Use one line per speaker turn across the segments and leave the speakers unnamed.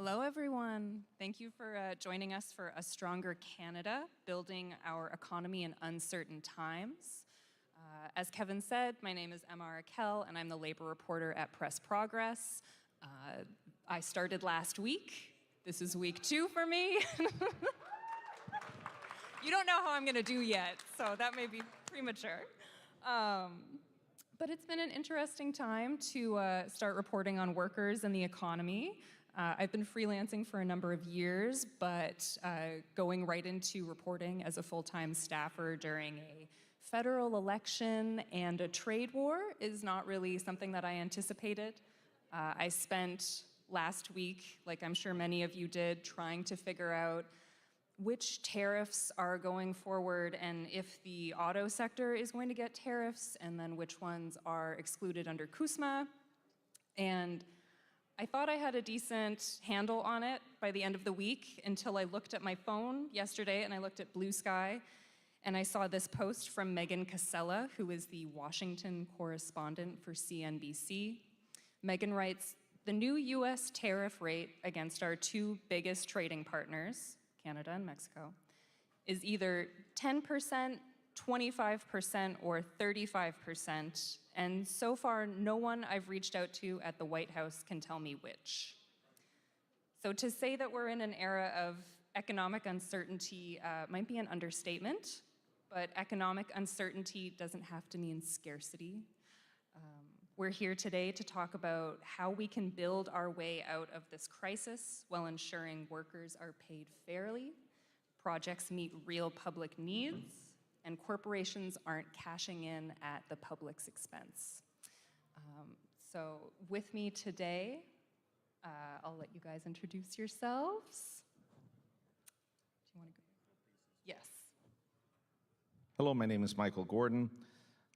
Hello, everyone. Thank you for joining us for A Stronger Canada, Building Our Economy in Uncertain Times. As Kevin said, my name is Emma Raquel, and I'm the labor reporter at Press Progress. I started last week. This is week 2 for me. You don't know how I'm going to do yet, so that may be premature. But it's been an interesting time to start reporting on workers and the economy. I've been freelancing for a number of years, but going right into reporting as a full-time staffer during a federal election and a trade war is not really something that I anticipated. I spent last week, like I'm sure many of you did, trying to figure out which tariffs are going forward and if the auto sector is going to get tariffs, and then which ones are excluded under CUSMA. And I thought I had a decent handle on it by the end of the week until I looked at my phone yesterday and I looked at Blue Sky and I saw this post from Megan Casella, who is the Washington correspondent for CNBC. Megan writes, "The new US tariff rate against our 2 biggest trading partners, Canada and Mexico, is either 10%, 25%, or 35%, and so far no one I've reached out to at the White House can tell me which." So to say that we're in an era of economic uncertainty might be an understatement, but economic uncertainty doesn't have to mean scarcity. We're here today to talk about how we can build our way out of this crisis while ensuring workers are paid fairly, projects meet real public needs, and corporations aren't cashing in at the public's expense. So with me today, I'll let you guys introduce yourselves. Do you want to go? Yes.
Hello, my name is Michael Gordon.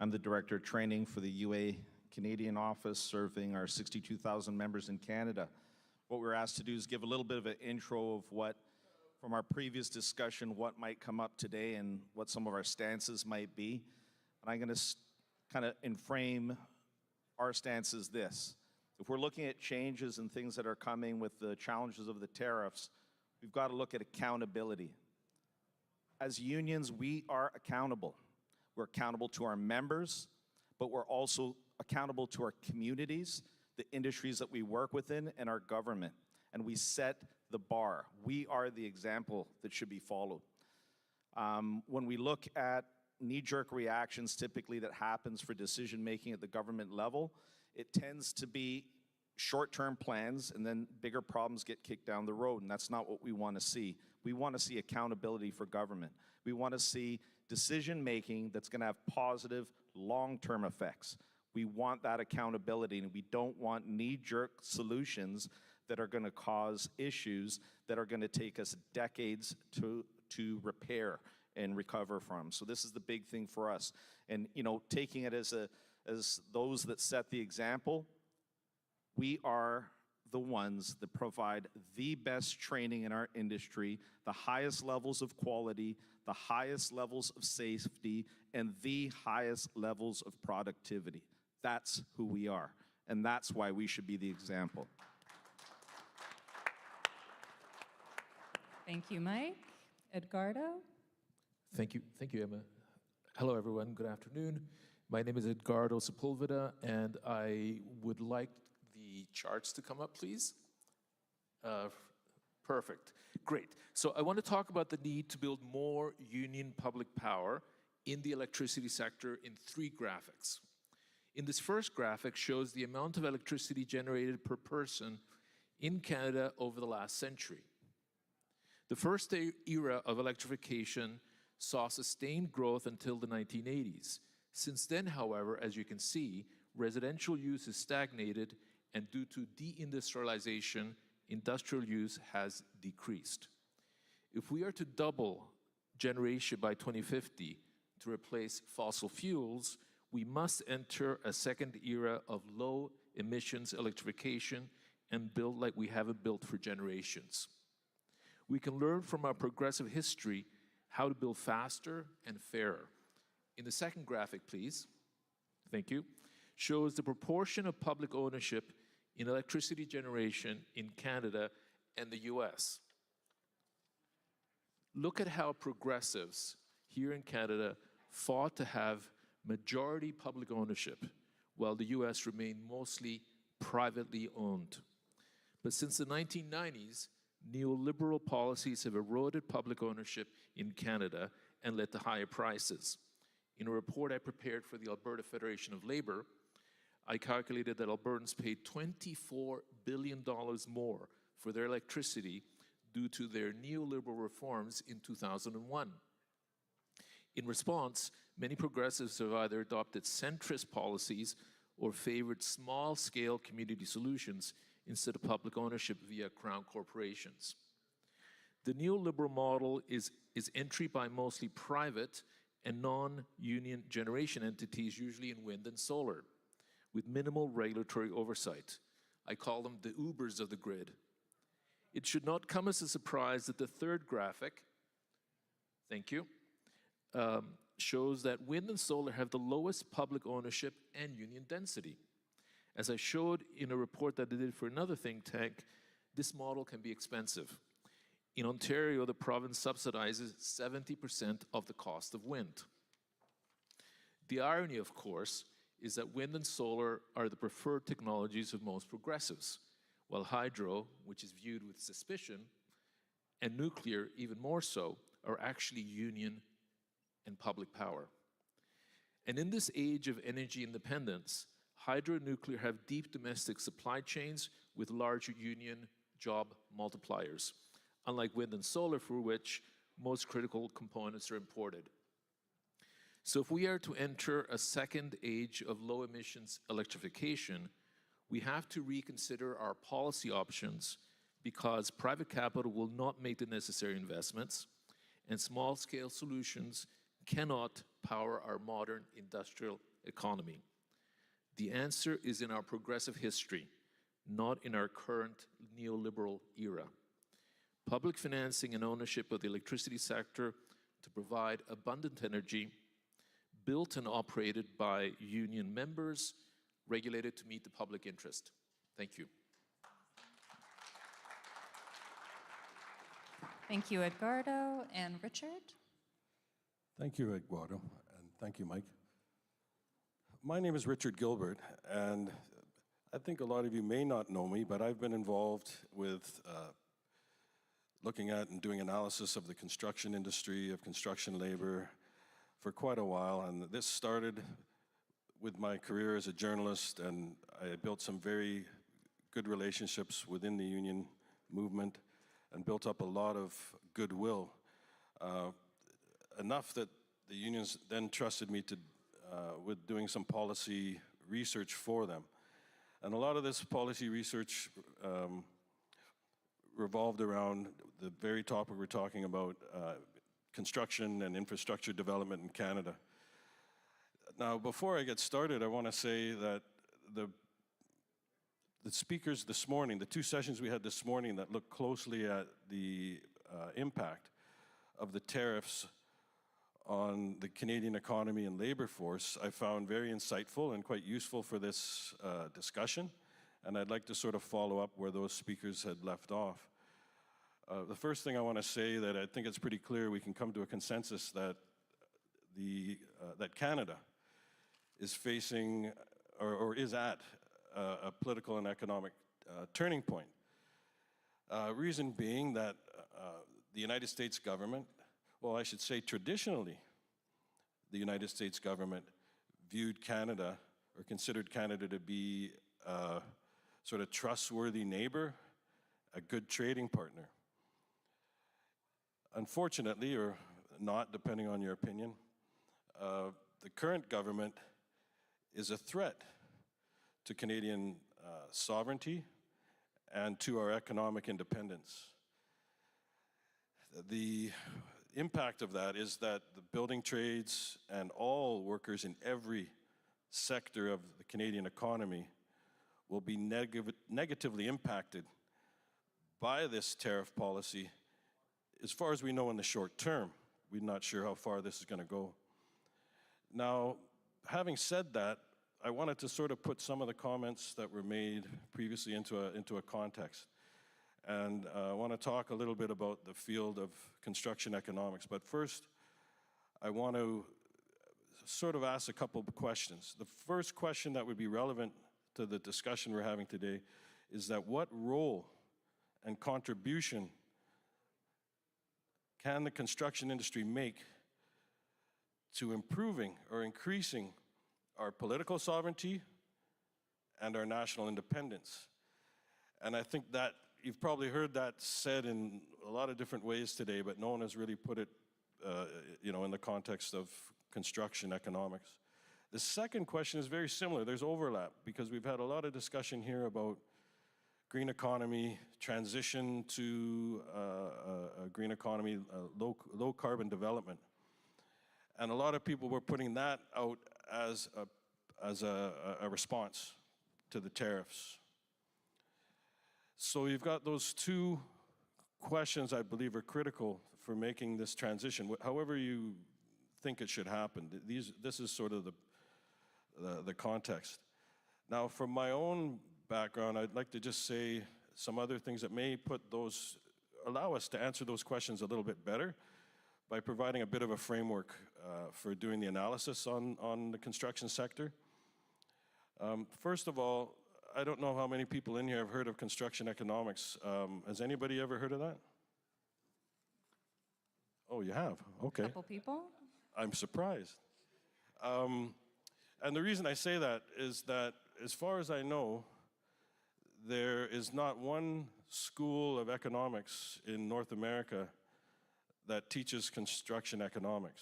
I'm the Director of Training for the UA Canadian office, serving our 62,000 members in Canada. What we're asked to do is give a little bit of an intro of what, from our previous discussion, what might come up today and what some of our stances might be. And I'm going to kind of frame our stance as this. If we're looking at changes and things that are coming with the challenges of the tariffs, we've got to look at accountability. As unions, we are accountable. We're accountable to our members, but we're also accountable to our communities, the industries that we work within, and our government. And we set the bar. We are the example that should be followed. When we look at knee-jerk reactions typically that happens for decision-making at the government level, it tends to be short-term plans, and then bigger problems get kicked down the road, and that's not what we want to see. We want to see accountability for government. We want to see decision-making that's going to have positive long-term effects. We want that accountability, and we don't want knee-jerk solutions that are going to cause issues that are going to take us decades to repair and recover from. So this is the big thing for us. And taking it as those that set the example, we are the ones that provide the best training in our industry, the highest levels of quality, the highest levels of safety, and the highest levels of productivity. That's who we are, and that's why we should be the example.
Thank you, Mike. Edgardo?
Thank you, Emma. Hello, everyone. Good afternoon. My name is Edgardo Sepulveda, and I would like the charts to come up, please. Perfect. Great. So I want to talk about the need to build more union public power in the electricity sector in 3 graphics. In this first graphic shows the amount of electricity generated per person in Canada over the last century. The first era of electrification saw sustained growth until the 1980s. Since then, however, as you can see, residential use has stagnated, and due to deindustrialization, industrial use has decreased. If we are to double generation by 2050 to replace fossil fuels, we must enter a second era of low emissions electrification and build like we haven't built for generations. We can learn from our progressive history how to build faster and fairer. In the second graphic, please, thank you, shows the proportion of public ownership in electricity generation in Canada and the US. Look at how progressives here in Canada fought to have majority public ownership, while the US remained mostly privately owned. But since the 1990s, neoliberal policies have eroded public ownership in Canada and led to higher prices. In a report I prepared for the Alberta Federation of Labor, I calculated that Albertans paid $24 billion more for their electricity due to their neoliberal reforms in 2001. In response, many progressives have either adopted centrist policies or favored small-scale community solutions instead of public ownership via crown corporations. The neoliberal model is entry by mostly private and non-union generation entities, usually in wind and solar, with minimal regulatory oversight. I call them the Ubers of the grid. It should not come as a surprise that the third graphic, thank you, shows that wind and solar have the lowest public ownership and union density. As I showed in a report that I did for another think tank, this model can be expensive. In Ontario, the province subsidizes 70% of the cost of wind. The irony, of course, is that wind and solar are the preferred technologies of most progressives, while hydro, which is viewed with suspicion, and nuclear, even more so, are actually union and public power. And in this age of energy independence, hydro and nuclear have deep domestic supply chains with larger union job multipliers, unlike wind and solar, for which most critical components are imported. So if we are to enter a second age of low emissions electrification, we have to reconsider our policy options because private capital will not make the necessary investments, and small-scale solutions cannot power our modern industrial economy. The answer is in our progressive history, not in our current neoliberal era. Public financing and ownership of the electricity sector to provide abundant energy, built and operated by union members, regulated to meet the public interest. Thank you.
Thank you, Edgardo. And Richard?
Thank you, Eduardo, and thank you, Mike. My name is Richard Gilbert, and I think a lot of you may not know me, but I've been involved with looking at and doing analysis of the construction industry, of construction labor, for quite a while. And this started with my career as a journalist, and I built some very good relationships within the union movement and built up a lot of goodwill. Enough that the unions then trusted me to, with doing some policy research for them. And a lot of this policy research revolved around the very topic we're talking about, construction and infrastructure development in Canada. Now, before I get started, I want to say that the speakers this morning, the two sessions we had this morning that looked closely at the impact of the tariffs on the Canadian economy and labor force, I found very insightful and quite useful for this discussion. And I'd like to sort of follow up where those speakers had left off. The first thing I want to say that I think it's pretty clear we can come to a consensus that that Canada is facing or is at a political and economic turning point. Reason being that the United States government, well, I should say traditionally, the United States government viewed Canada or considered Canada to be a sort of trustworthy neighbor, a good trading partner. Unfortunately, or not, depending on your opinion, the current government is a threat to Canadian sovereignty and to our economic independence. The impact of that is that the building trades and all workers in every sector of the Canadian economy will be negatively impacted by this tariff policy, as far as we know in the short term. We're not sure how far this is going to go. Now, having said that, I wanted to sort of put some of the comments that were made previously into a context. And I want to talk a little bit about the field of construction economics. But first, I want to sort of ask a couple of questions. The first question that would be relevant to the discussion we're having today is that what role and contribution can the construction industry make to improving or increasing our political sovereignty and our national independence? And I think that you've probably heard that said in a lot of different ways today, but no one has really put it, in the context of construction economics. The second question is very similar. There's overlap because we've had a lot of discussion here about green economy, transition to a green economy, low carbon development. And a lot of people were putting that out as a response to the tariffs. So you've got those two questions I believe are critical for making this transition, however you think it should happen. This is sort of the context. Now, from my own background, I'd like to just say some other things that may allow us to answer those questions a little bit better by providing a bit of a framework for doing the analysis on the construction sector. First of all, I don't know how many people in here have heard of construction economics. Has anybody ever heard of that? Oh, you have? Okay.
A couple people.
I'm surprised. And the reason I say that is that, as far as I know, there is not one school of economics in North America that teaches construction economics.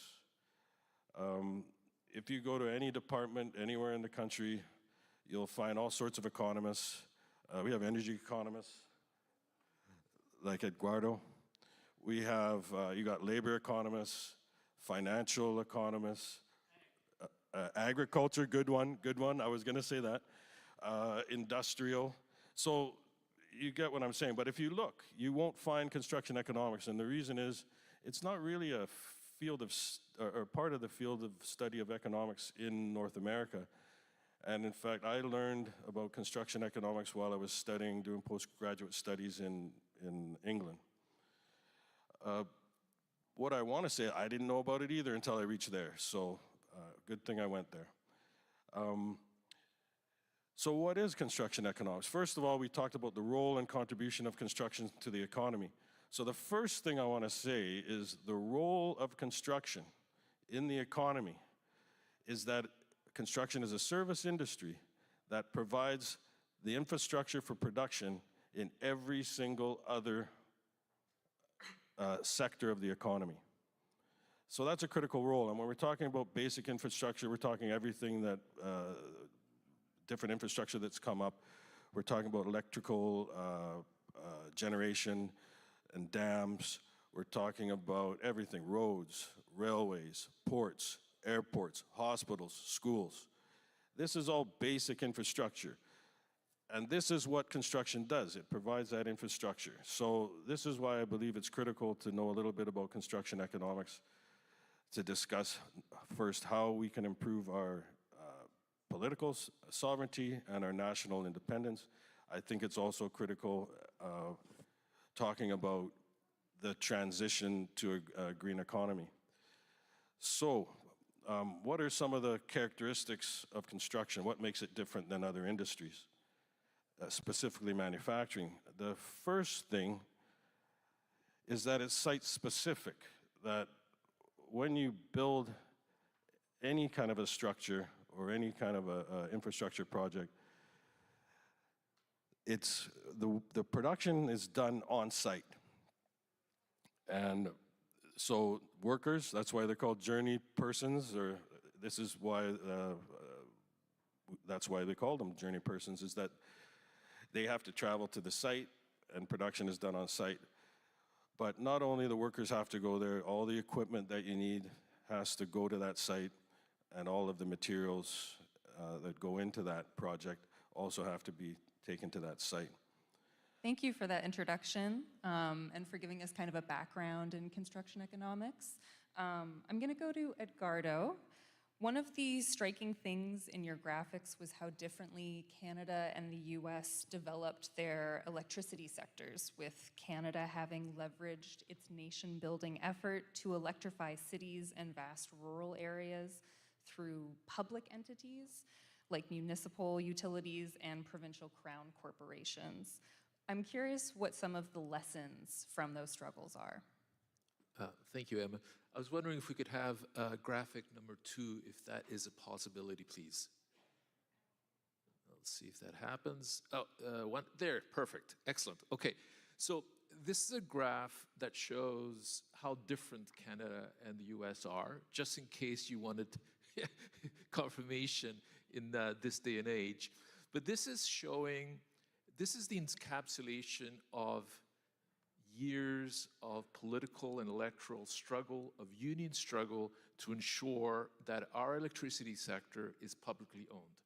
If you go to any department anywhere in the country, you'll find all sorts of economists. We have energy economists, like Eduardo. We have, you got labor economists, financial economists, agriculture, good one, I was gonna say that, industrial. So you get what I'm saying, but if you look, you won't find construction economics, and the reason is, it's not really a field of, or part of the field of study of economics in North America. And in fact, I learned about construction economics while I was doing postgraduate studies in England. What I want to say, I didn't know about it either until I reached there, so good thing I went there. So what is construction economics? First of all, we talked about the role and contribution of construction to the economy. So the first thing I want to say is the role of construction in the economy is that construction is a service industry that provides the infrastructure for production in every single other sector of the economy. So that's a critical role. And when we're talking about basic infrastructure, we're talking everything that, different infrastructure that's come up. We're talking about electrical generation and dams. We're talking about everything, roads, railways, ports, airports, hospitals, schools. This is all basic infrastructure. And this is what construction does. It provides that infrastructure. So this is why I believe it's critical to know a little bit about construction economics, to discuss first how we can improve our political sovereignty and our national independence. I think it's also critical talking about the transition to a green economy. So, what are some of the characteristics of construction? What makes it different than other industries, specifically manufacturing? The first thing is that it's site-specific, that when you build any kind of a structure or any kind of a infrastructure project, it's the production is done on site. And so workers, that's why they're called journey persons, or this is why, that's why they call them journey persons, is that they have to travel to the site and production is done on site. But not only the workers have to go there, all the equipment that you need has to go to that site, and all of the materials that go into that project also have to be taken to that site.
Thank you for that introduction and for giving us kind of a background in construction economics. I'm going to go to Edgardo. One of the striking things in your graphics was how differently Canada and the US developed their electricity sectors, with Canada having leveraged its nation-building effort to electrify cities and vast rural areas through public entities like municipal utilities and provincial crown corporations. I'm curious what some of the lessons from those struggles are.
Thank you, Emma. I was wondering if we could have graphic number 2, if that is a possibility, please. Let's see if that happens. Oh, one there, perfect, excellent. Okay, so this is a graph that shows how different Canada and the US are, just in case you wanted confirmation in this day and age. But this is showing, this is the encapsulation of years of political and electoral struggle, of union struggle to ensure that our electricity sector is publicly owned.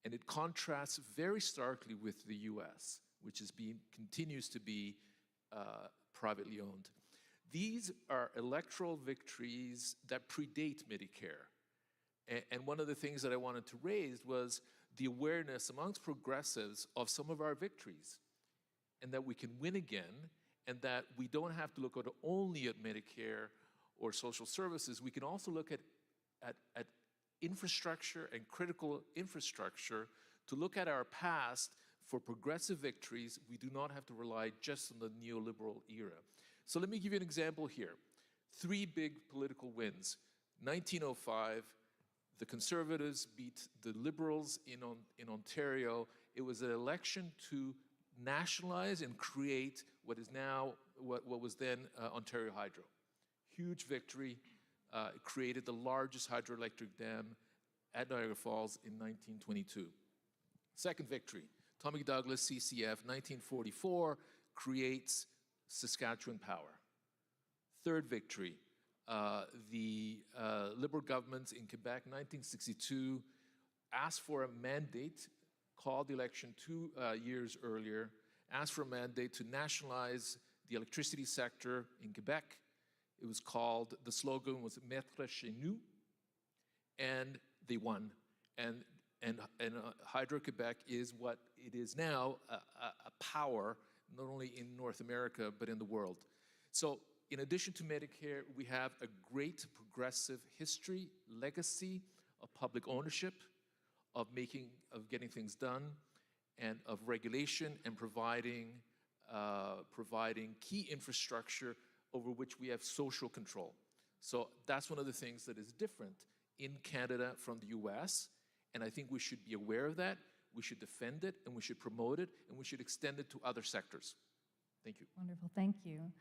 And it contrasts very starkly with the US, which continues to be privately owned. These are electoral victories that predate Medicare. And one of the things that I wanted to raise was the awareness amongst progressives of some of our victories, and that we can win again, and that we don't have to look only at Medicare or social services. We can also look at infrastructure and critical infrastructure to look at our past for progressive victories. We do not have to rely just on the neoliberal era. So let me give you an example here. 3 big political wins. 1905, the Conservatives beat the Liberals in Ontario. It was an election to nationalize and create what was then Ontario Hydro. Huge victory. It created the largest hydroelectric dam at Niagara Falls in 1922. Second victory, Tommy Douglas, CCF, 1944, creates Saskatchewan Power. Third victory, the Liberal governments in Quebec, 1962, asked for a mandate, called the election 2 years earlier, asked for a mandate to nationalize the electricity sector in Quebec. It was called, the slogan was Mettre chez nous, and they won. And Hydro-Quebec is what it is now, a power, not only in North America, but in the world. So in addition to Medicare, we have a great progressive history, legacy of public ownership, of getting things done, and of regulation and providing key infrastructure over which we have social control. So that's one of the things that is different in Canada from the US, and I think we should be aware of that, we should defend it, and we should promote it, and we should extend it to other sectors. Thank you.
Wonderful, thank you.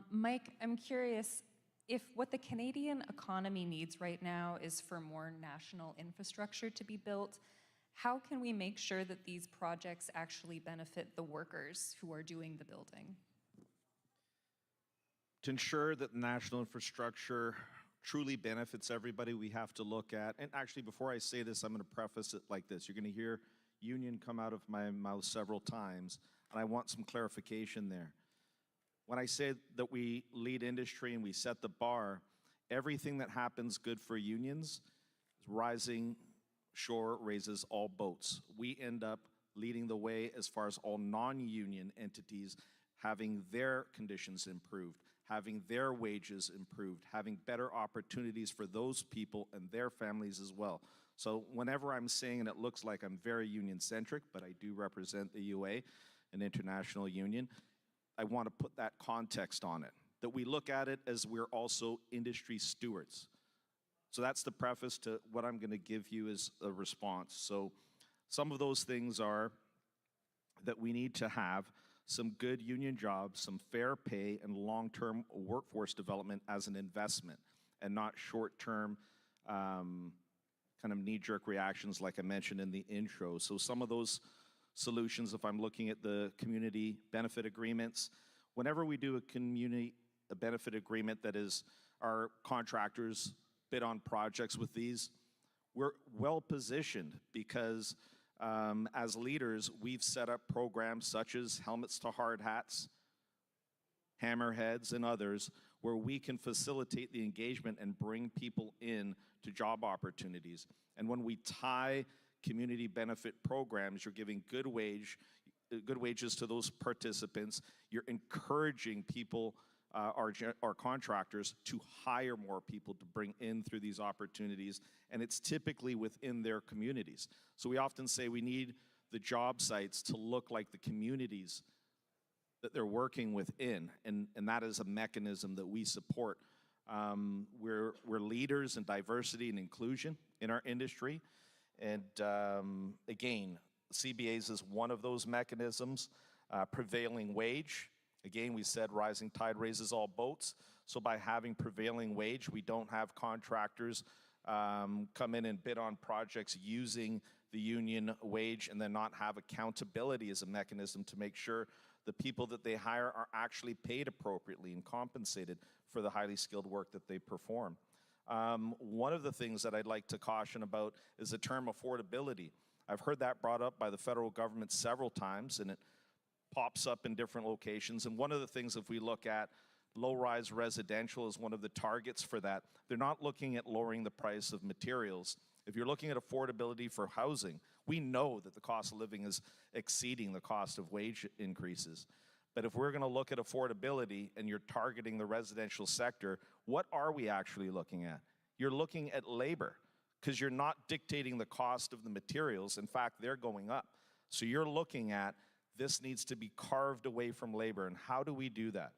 Mike, I'm curious, if what the Canadian economy needs right now is for more national infrastructure to be built, how can we make sure that these projects actually benefit the workers who are doing the building?
To ensure that national infrastructure truly benefits everybody, we have to look at, and actually before I say this, I'm going to preface it like this. You're going to hear union come out of my mouth several times, and I want some clarification there. When I say that we lead industry and we set the bar, everything that happens good for unions, rising shore raises all boats. We end up leading the way as far as all non-union entities having their conditions improved, having their wages improved, having better opportunities for those people and their families as well. So whenever I'm saying, and it looks like I'm very union-centric, but I do represent the UA, an international union, I want to put that context on it, that we look at it as we're also industry stewards. So that's the preface to what I'm going to give you as a response. So some of those things are that we need to have some good union jobs, some fair pay, and long-term workforce development as an investment, and not short-term kind of knee-jerk reactions like I mentioned in the intro. So some of those solutions, if I'm looking at the community benefit agreements, whenever we do a benefit agreement that is our contractors bid on projects with these, we're well positioned because as leaders, we've set up programs such as helmets to hard hats, hammerheads, and others, where we can facilitate the engagement and bring people in to job opportunities. And when we tie community benefit programs, you're giving good wages to those participants, you're encouraging people, our contractors, to hire more people to bring in through these opportunities, and it's typically within their communities. So we often say we need the job sites to look like the communities that they're working within, and that is a mechanism that we support. We're leaders in diversity and inclusion in our industry, and again, CBAs is one of those mechanisms. Prevailing wage, again, we said rising tide raises all boats, so by having prevailing wage, we don't have contractors come in and bid on projects using the union wage and then not have accountability as a mechanism to make sure the people that they hire are actually paid appropriately and compensated for the highly skilled work that they perform. One of the things that I'd like to caution about is the term affordability. I've heard that brought up by the federal government several times, and it pops up in different locations. And one of the things, if we look at low-rise residential as one of the targets for that, they're not looking at lowering the price of materials. If you're looking at affordability for housing, we know that the cost of living is exceeding the cost of wage increases. But if we're going to look at affordability and you're targeting the residential sector, what are we actually looking at? You're looking at labor, because you're not dictating the cost of the materials. In fact, they're going up. So you're looking at this needs to be carved away from labor, and how do we do that?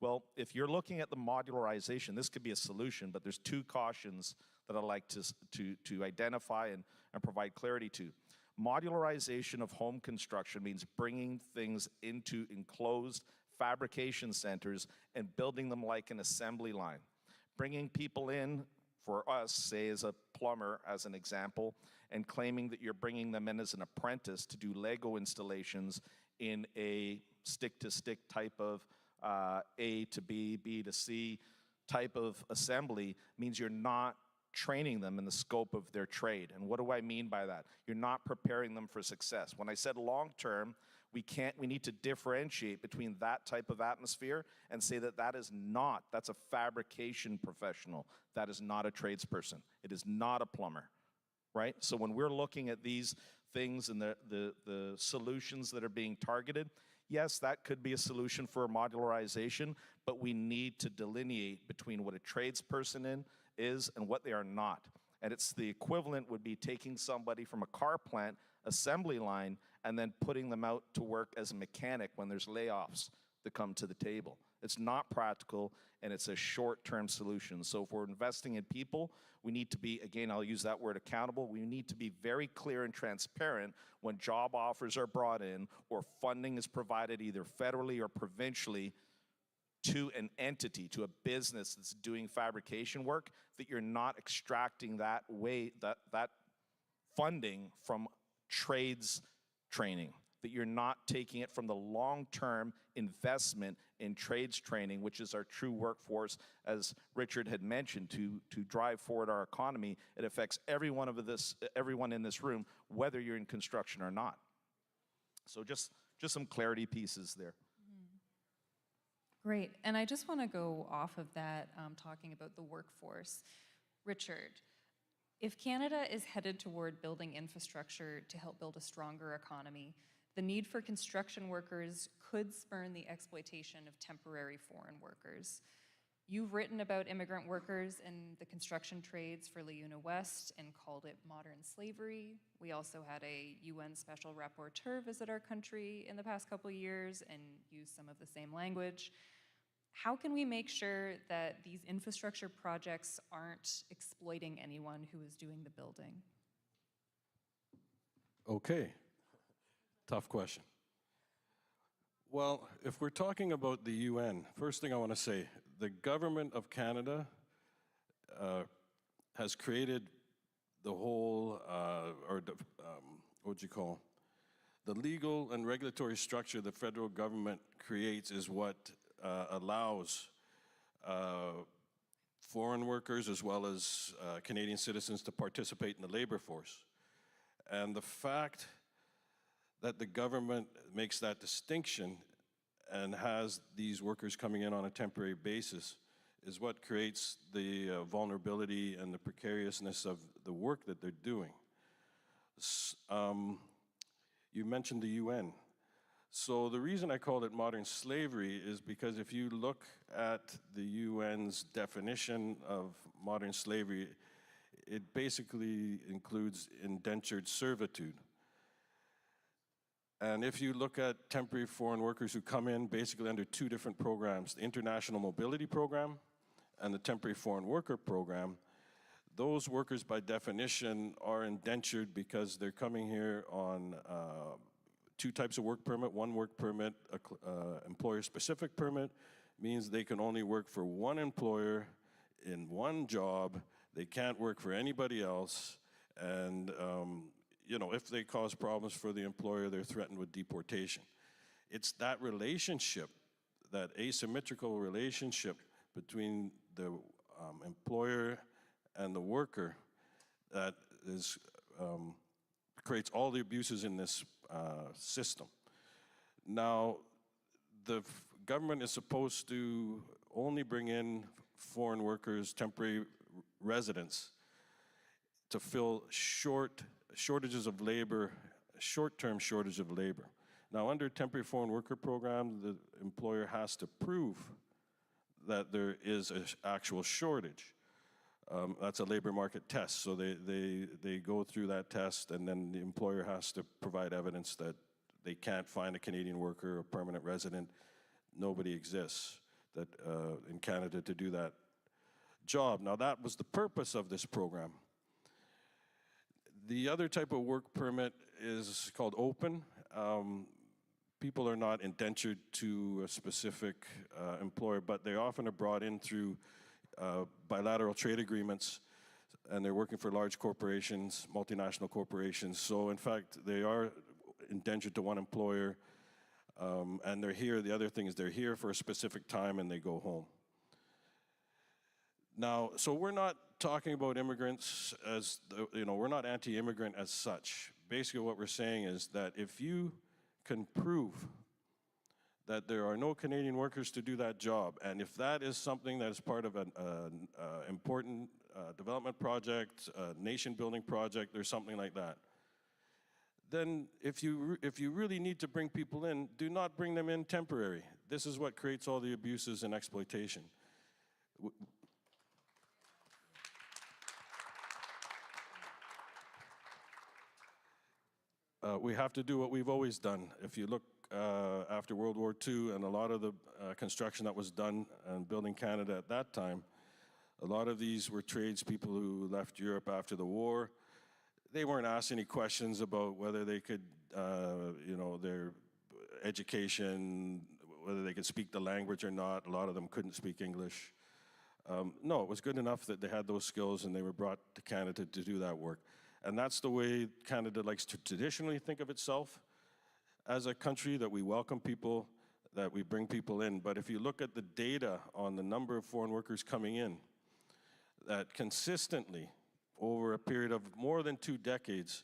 Well, if you're looking at the modularization, this could be a solution, but there's two cautions that I'd like to identify and provide clarity to. Modularization of home construction means bringing things into enclosed fabrication centers and building them like an assembly line. Bringing people in, for us, say as a plumber, as an example, and claiming that you're bringing them in as an apprentice to do Lego installations in a stick-to-stick type of A to B, B to C type of assembly means you're not training them in the scope of their trade. And what do I mean by that? You're not preparing them for success. When I said long-term, we need to differentiate between that type of atmosphere and say that that's a fabrication professional. That is not a tradesperson. It is not a plumber, right? So when we're looking at these things and the solutions that are being targeted, yes, that could be a solution for modularization, but we need to delineate between what a tradesperson is and what they are not. And it's the equivalent would be taking somebody from a car plant assembly line and then putting them out to work as a mechanic when there's layoffs that come to the table. It's not practical, and it's a short-term solution. So if we're investing in people, we need to be, again, I'll use that word, accountable. We need to be very clear and transparent when job offers are brought in or funding is provided either federally or provincially to an entity, to a business that's doing fabrication work, that you're not extracting that funding from trades training, that you're not taking it from the long-term investment in trades training, which is our true workforce, as Richard had mentioned, to drive forward our economy. It affects everyone in this room, whether you're in construction or not. So just some clarity pieces there.
Great, and I just want to go off of that, talking about the workforce. Richard, if Canada is headed toward building infrastructure to help build a stronger economy, the need for construction workers could spurn the exploitation of temporary foreign workers. You've written about immigrant workers in the construction trades for LiUNA West and called it modern slavery. We also had a UN special rapporteur visit our country in the past couple of years and use some of the same language. How can we make sure that these infrastructure projects aren't exploiting anyone who is doing the building?
Okay, tough question. Well, if we're talking about the UN, first thing I want to say, the government of Canada has created the whole, the legal and regulatory structure the federal government creates is what allows foreign workers as well as Canadian citizens to participate in the labor force. And the fact that the government makes that distinction and has these workers coming in on a temporary basis is what creates the vulnerability and the precariousness of the work that they're doing. You mentioned the UN. So the reason I called it modern slavery is because if you look at the UN's definition of modern slavery, it basically includes indentured servitude. And if you look at temporary foreign workers who come in basically under two different programs, the International Mobility Program and the Temporary Foreign Worker Program, those workers by definition are indentured because they're coming here on two types of work permit. One work permit, employer-specific permit, means they can only work for one employer in one job. They can't work for anybody else. And you know, if they cause problems for the employer, they're threatened with deportation. It's that relationship, that asymmetrical relationship between the employer and the worker that is, creates all the abuses in this system. Now, the government is supposed to only bring in foreign workers, temporary residents, to fill shortages of labor, short-term shortage of labor. Now, under temporary foreign worker program, the employer has to prove that there is an actual shortage. That's a labor market test. So they go through that test, and then the employer has to provide evidence that they can't find a Canadian worker, a permanent resident. Nobody exists that in Canada to do that job. Now, that was the purpose of this program. The other type of work permit is called open. People are not indentured to a specific employer, but they often are brought in through bilateral trade agreements, and they're working for large corporations, multinational corporations. So in fact, they are indentured to one employer, and they're here. The other thing is they're here for a specific time and they go home. Now, so we're not talking about immigrants as, we're not anti-immigrant as such. Basically what we're saying is that if you can prove that there are no Canadian workers to do that job, and if that is something that is part of an important development project, a nation-building project, or something like that, then if you really need to bring people in, do not bring them in temporary. This is what creates all the abuses and exploitation. We have to do what we've always done. If you look after World War II and a lot of the construction that was done and building Canada at that time, a lot of these were tradespeople who left Europe after the war. They weren't asked any questions about whether they could, their education, whether they could speak the language or not. A lot of them couldn't speak English. No, it was good enough that they had those skills and they were brought to Canada to do that work. And that's the way Canada likes to traditionally think of itself, as a country that we welcome people, that we bring people in. But if you look at the data on the number of foreign workers coming in, that consistently, over a period of more than 2 decades,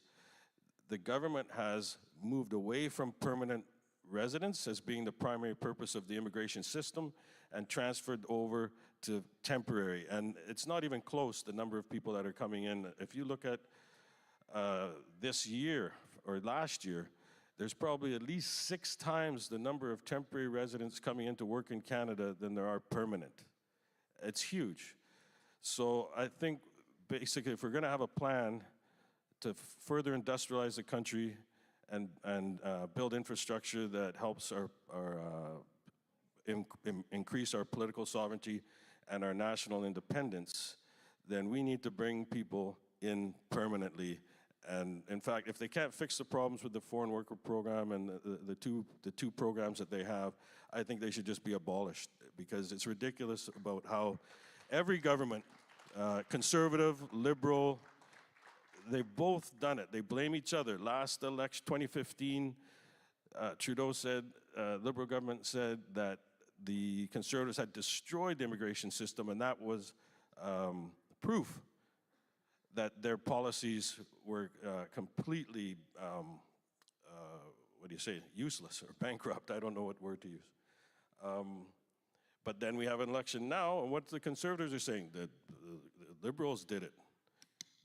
the government has moved away from permanent residence as being the primary purpose of the immigration system and transferred over to temporary. And it's not even close, the number of people that are coming in. If you look at this year or last year, there's probably at least 6 times the number of temporary residents coming into work in Canada than there are permanent. It's huge. So I think basically if we're going to have a plan to further industrialize the country and build infrastructure that helps increase our political sovereignty and our national independence, then we need to bring people in permanently. And in fact, if they can't fix the problems with the foreign worker program and the two programs that they have, I think they should just be abolished, because it's ridiculous about how every government, conservative, liberal, they've both done it. They blame each other. Last election, 2015, Trudeau said, Liberal government said that the Conservatives had destroyed the immigration system, and that was proof that their policies were completely, useless or bankrupt. I don't know what word to use. But then we have an election now, and what the Conservatives are saying, that the Liberals did it.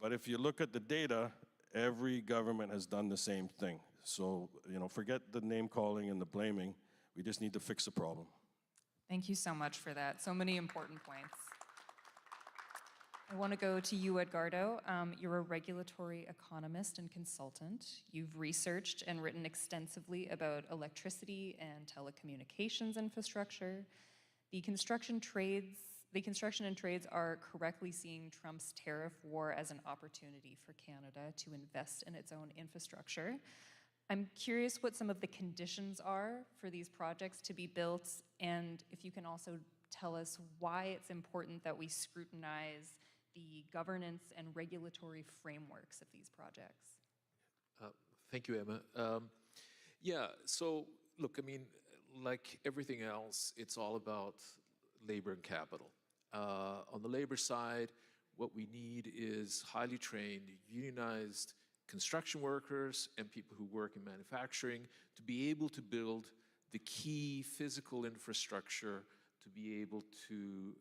But if you look at the data, every government has done the same thing. So, forget the name calling and the blaming. We just need to fix the problem.
Thank you so much for that. So many important points. I want to go to you, Edgardo. You're a regulatory economist and consultant. You've researched and written extensively about electricity and telecommunications infrastructure. The construction and trades are correctly seeing Trump's tariff war as an opportunity for Canada to invest in its own infrastructure. I'm curious what some of the conditions are for these projects to be built, and if you can also tell us why it's important that we scrutinize the governance and regulatory frameworks of these projects.
Thank you, Emma. Yeah, so look, I mean, like everything else, it's all about labor and capital. On the labor side, what we need is highly trained, unionized construction workers and people who work in manufacturing to be able to build the key physical infrastructure to be able to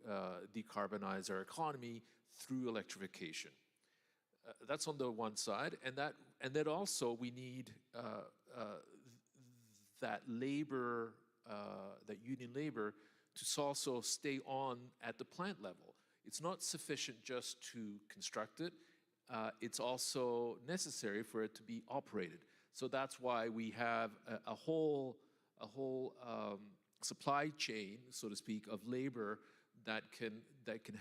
decarbonize our economy through electrification. That's on the one side, and then also we need that labor, that union labor, to also stay on at the plant level. It's not sufficient just to construct it. It's also necessary for it to be operated. So that's why we have a whole supply chain, so to speak, of labor that can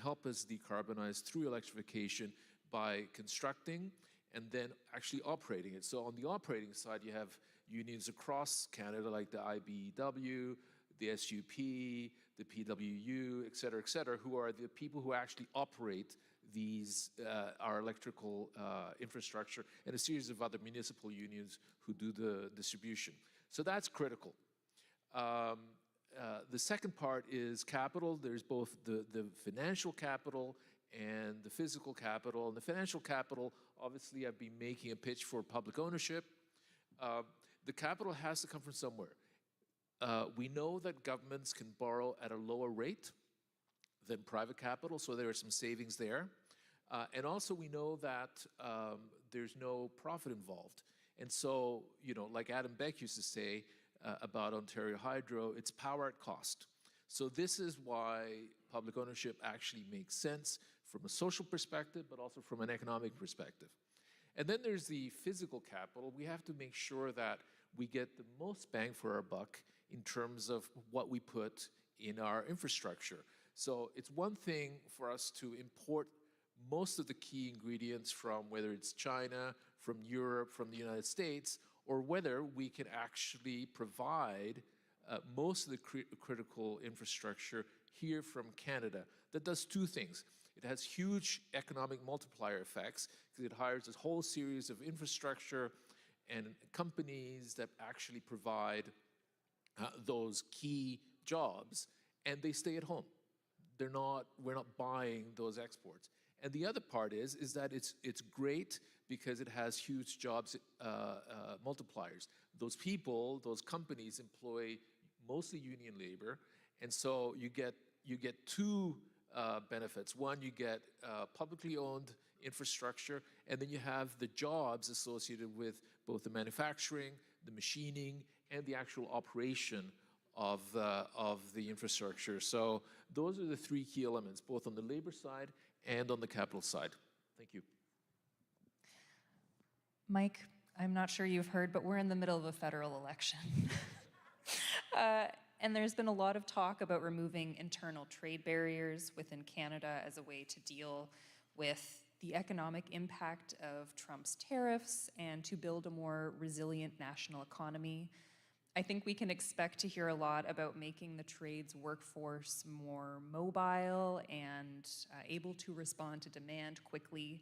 help us decarbonize through electrification by constructing and then actually operating it. So on the operating side, you have unions across Canada like the IBEW, the SUP, the PWU, et cetera, who are the people who actually operate these, our electrical infrastructure, and a series of other municipal unions who do the distribution. So that's critical. The second part is capital. There's both the financial capital and the physical capital. And the financial capital, obviously, I've been making a pitch for public ownership. The capital has to come from somewhere. We know that governments can borrow at a lower rate than private capital, so there are some savings there. And also we know that there's no profit involved. And so, like Adam Beck used to say about Ontario Hydro, it's power at cost. So this is why public ownership actually makes sense from a social perspective, but also from an economic perspective. And then there's the physical capital. We have to make sure that we get the most bang for our buck in terms of what we put in our infrastructure. So it's one thing for us to import most of the key ingredients from whether it's China, from Europe, from the United States, or whether we can actually provide most of the critical infrastructure here from Canada. That does two things. It has huge economic multiplier effects because it hires a whole series of infrastructure and companies that actually provide those key jobs, and they stay at home. We're not buying those exports. And the other part is that it's great because it has huge jobs multipliers. Those people, those companies employ mostly union labor, and so you get two benefits. One, you get publicly owned infrastructure, and then you have the jobs associated with both the manufacturing, the machining, and the actual operation of the infrastructure. So those are the three key elements, both on the labor side and on the capital side. Thank you.
Mike, I'm not sure you've heard, but we're in the middle of a federal election. And there's been a lot of talk about removing internal trade barriers within Canada as a way to deal with the economic impact of Trump's tariffs and to build a more resilient national economy. I think we can expect to hear a lot about making the trades workforce more mobile and able to respond to demand quickly.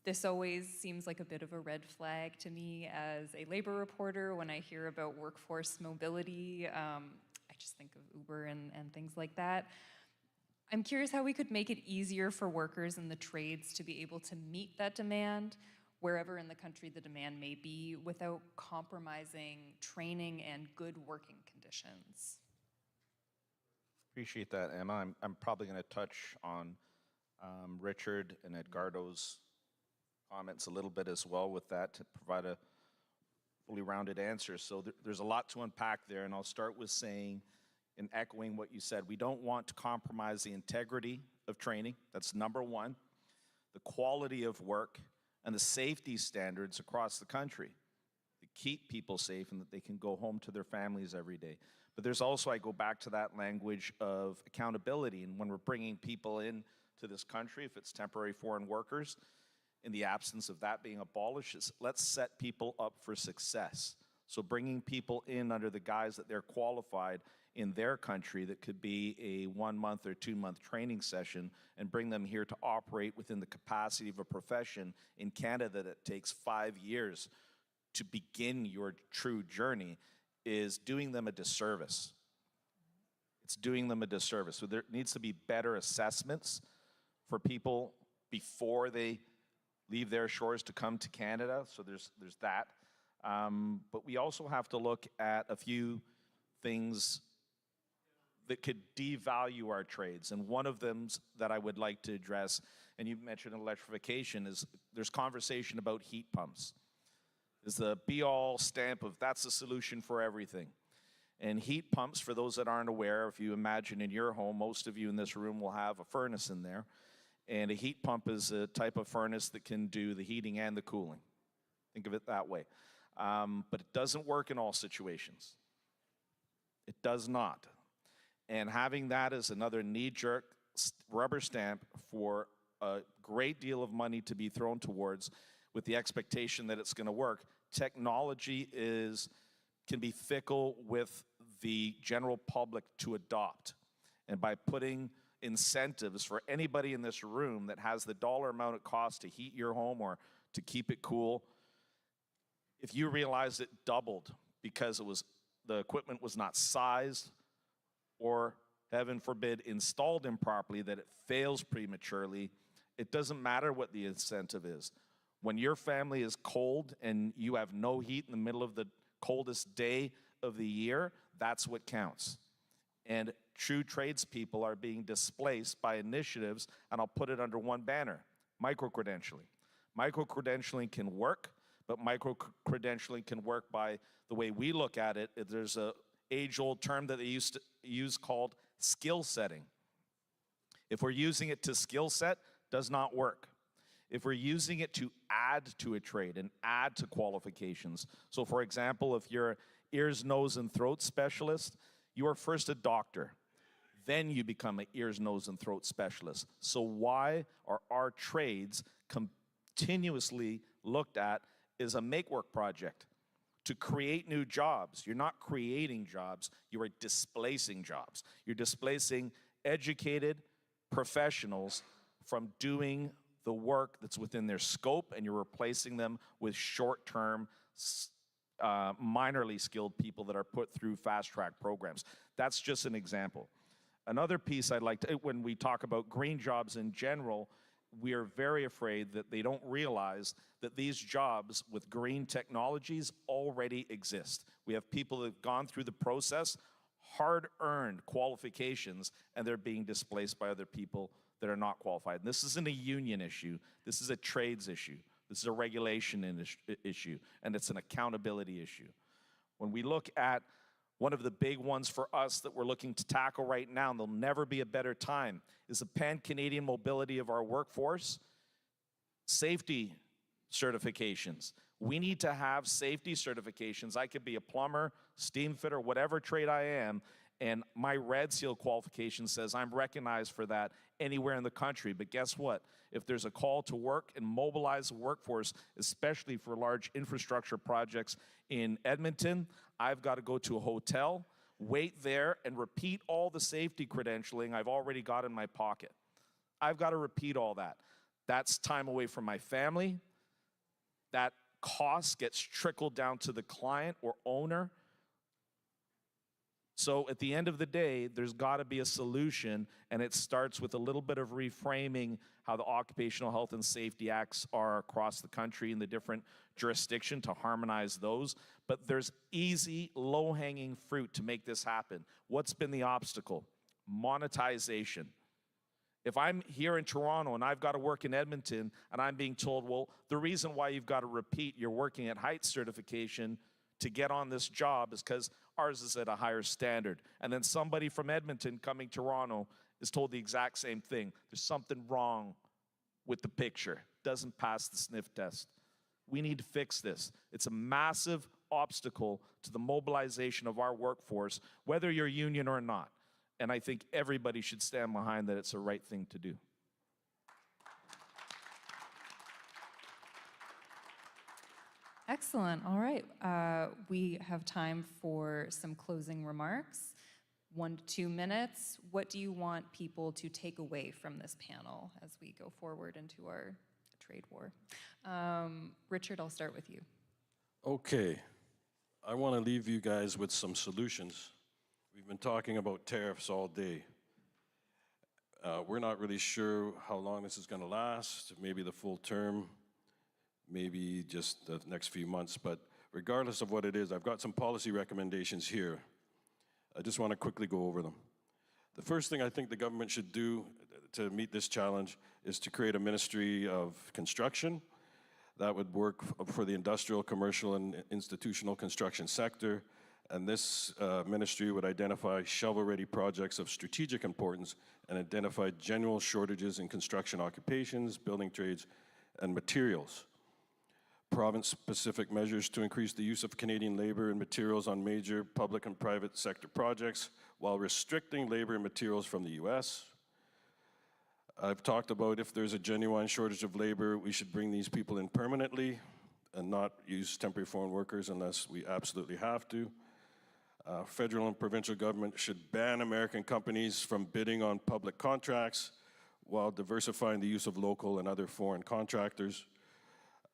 This always seems like a bit of a red flag to me as a labor reporter when I hear about workforce mobility. I just think of Uber and things like that. I'm curious how we could make it easier for workers in the trades to be able to meet that demand wherever in the country the demand may be without compromising training and good working conditions.
Appreciate that, Emma. I'm probably going to touch on Richard and Edgardo's comments a little bit as well with that to provide a fully rounded answer. So there's a lot to unpack there, and I'll start with saying and echoing what you said. We don't want to compromise the integrity of training. That's number one. The quality of work and the safety standards across the country to keep people safe and that they can go home to their families every day. But there's also, I go back to that language of accountability, and when we're bringing people in to this country, if it's temporary foreign workers, in the absence of that being abolished, let's set people up for success. So bringing people in under the guise that they're qualified in their country, that could be a 1 month or 2 month training session, and bring them here to operate within the capacity of a profession in Canada that takes 5 years to begin your true journey, is doing them a disservice. It's doing them a disservice. So there needs to be better assessments for people before they leave their shores to come to Canada. So there's that. But we also have to look at a few things that could devalue our trades. And one of them that I would like to address, and you mentioned electrification, is there's conversation about heat pumps. Is the be-all stamp of that's the solution for everything. And heat pumps, for those that aren't aware, if you imagine in your home, most of you in this room will have a furnace in there. And a heat pump is a type of furnace that can do the heating and the cooling. Think of it that way. But it doesn't work in all situations. It does not. And having that as another knee-jerk rubber stamp for a great deal of money to be thrown towards with the expectation that it's going to work, technology can be fickle with the general public to adopt. And by putting incentives for anybody in this room that has the dollar amount it costs to heat your home or to keep it cool, if you realize it doubled because the equipment was not sized or, heaven forbid, installed improperly, that it fails prematurely, it doesn't matter what the incentive is. When your family is cold and you have no heat in the middle of the coldest day of the year, that's what counts. And true tradespeople are being displaced by initiatives, and I'll put it under one banner: micro-credentialing. Micro-credentialing can work, but micro-credentialing can work by the way we look at it. There's an age-old term that they used to use called skill setting. If we're using it to skill set, does not work. If we're using it to add to a trade and add to qualifications. So for example, if you're an ears, nose, and throat specialist, you are first a doctor. Then you become an ears, nose, and throat specialist. So why are our trades continuously looked at as a make-work project? To create new jobs. You're not creating jobs, you are displacing jobs. You're displacing educated professionals from doing the work that's within their scope, and you're replacing them with short-term, minorly skilled people that are put through fast-track programs. That's just an example. Another piece I'd like to, when we talk about green jobs in general, we are very afraid that they don't realize that these jobs with green technologies already exist. We have people that have gone through the process, hard-earned qualifications, and they're being displaced by other people that are not qualified. And this isn't a union issue. This is a trades issue. This is a regulation issue, and it's an accountability issue. When we look at one of the big ones for us that we're looking to tackle right now, and there'll never be a better time, is the pan-Canadian mobility of our workforce. Safety certifications. We need to have safety certifications. I could be a plumber, steam fitter, whatever trade I am, and my Red Seal qualification says I'm recognized for that anywhere in the country. But guess what? If there's a call to work and mobilize the workforce, especially for large infrastructure projects in Edmonton, I've got to go to a hotel, wait there, and repeat all the safety credentialing I've already got in my pocket. I've got to repeat all that. That's time away from my family. That cost gets trickled down to the client or owner. So at the end of the day, there's got to be a solution, and it starts with a little bit of reframing how the Occupational Health and Safety Acts are across the country in the different jurisdictions to harmonize those. But there's easy, low-hanging fruit to make this happen. What's been the obstacle? monetization. If I'm here in Toronto and I've got to work in Edmonton and I'm being told, well, the reason why you've got to repeat your working at height certification to get on this job is because ours is at a higher standard. And then somebody from Edmonton coming to Toronto is told the exact same thing. There's something wrong with the picture. Doesn't pass the sniff test. We need to fix this. It's a massive obstacle to the mobilization of our workforce, whether you're union or not. And I think everybody should stand behind that it's the right thing to do.
Excellent. All right. We have time for some closing remarks. 1 to 2 minutes. What do you want people to take away from this panel as we go forward into our trade war? Richard, I'll start with you.
Okay. I want to leave you guys with some solutions. We've been talking about tariffs all day. We're not really sure how long this is going to last, maybe the full term, maybe just the next few months, but regardless of what it is, I've got some policy recommendations here. I just want to quickly go over them. The first thing I think the government should do to meet this challenge is to create a Ministry of Construction that would work for the industrial, commercial, and institutional construction sector. And this ministry would identify shovel-ready projects of strategic importance and identify general shortages in construction occupations, building trades, and materials. Province-specific measures to increase the use of Canadian labor and materials on major public and private sector projects while restricting labor and materials from the US. I've talked about if there's a genuine shortage of labor, we should bring these people in permanently and not use temporary foreign workers unless we absolutely have to. Federal and provincial government should ban American companies from bidding on public contracts while diversifying the use of local and other foreign contractors.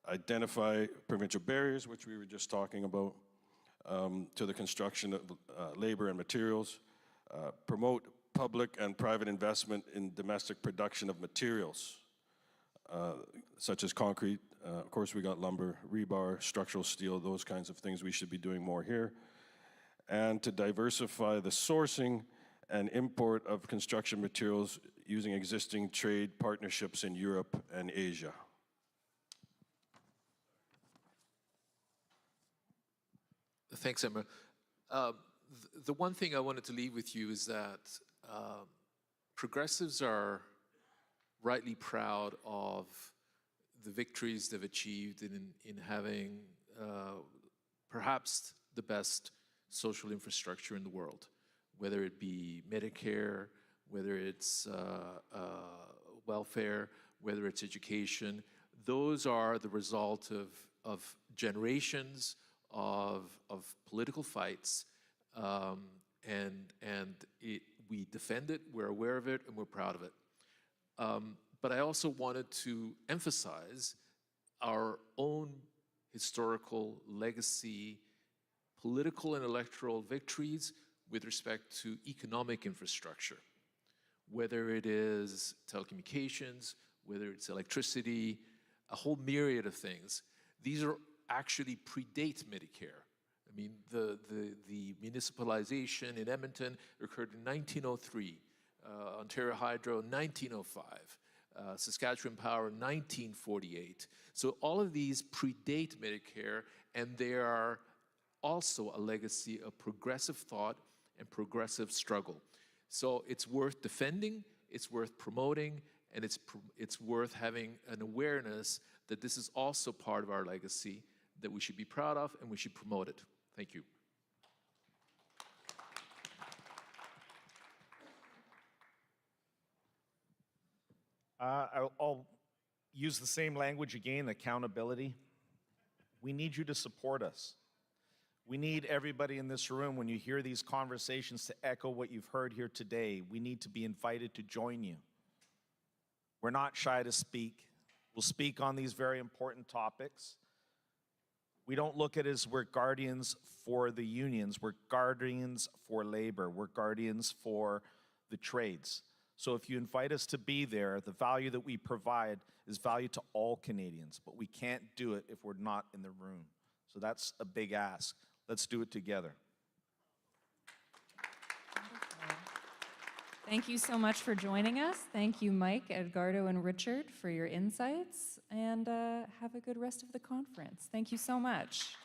Identify provincial barriers, which we were just talking about, to the construction of labor and materials. Promote public and private investment in domestic production of materials, such as concrete. Of course, we got lumber, rebar, structural steel, those kinds of things we should be doing more here. And to diversify the sourcing and import of construction materials using existing trade partnerships in Europe and Asia.
Thanks, Emma. The one thing I wanted to leave with you is that progressives are rightly proud of the victories they've achieved in having perhaps the best social infrastructure in the world, whether it be Medicare, whether it's welfare, whether it's education. Those are the result of generations of political fights, we defend it, we're aware of it, and we're proud of it. But I also wanted to emphasize our own historical legacy, political and electoral victories with respect to economic infrastructure, whether it is telecommunications, whether it's electricity, a whole myriad of things. These are actually predate Medicare. I mean, the municipalization in Edmonton occurred in 1903, Ontario Hydro 1905, Saskatchewan Power 1948. So all of these predate Medicare, and they are also a legacy of progressive thought and progressive struggle. So it's worth defending, it's worth promoting, and it's worth having an awareness that this is also part of our legacy that we should be proud of and we should promote it. Thank you.
I'll use the same language again, accountability. We need you to support us. We need everybody in this room, when you hear these conversations, to echo what you've heard here today. We need to be invited to join you. We're not shy to speak. We'll speak on these very important topics. We don't look at it as we're guardians for the unions. We're guardians for labor. We're guardians for the trades. So if you invite us to be there, the value that we provide is value to all Canadians, but we can't do it if we're not in the room. So that's a big ask. Let's do it together.
Wonderful. Thank you so much for joining us. Thank you, Mike, Edgardo, and Richard, for your insights, and have a good rest of the conference. Thank you so much.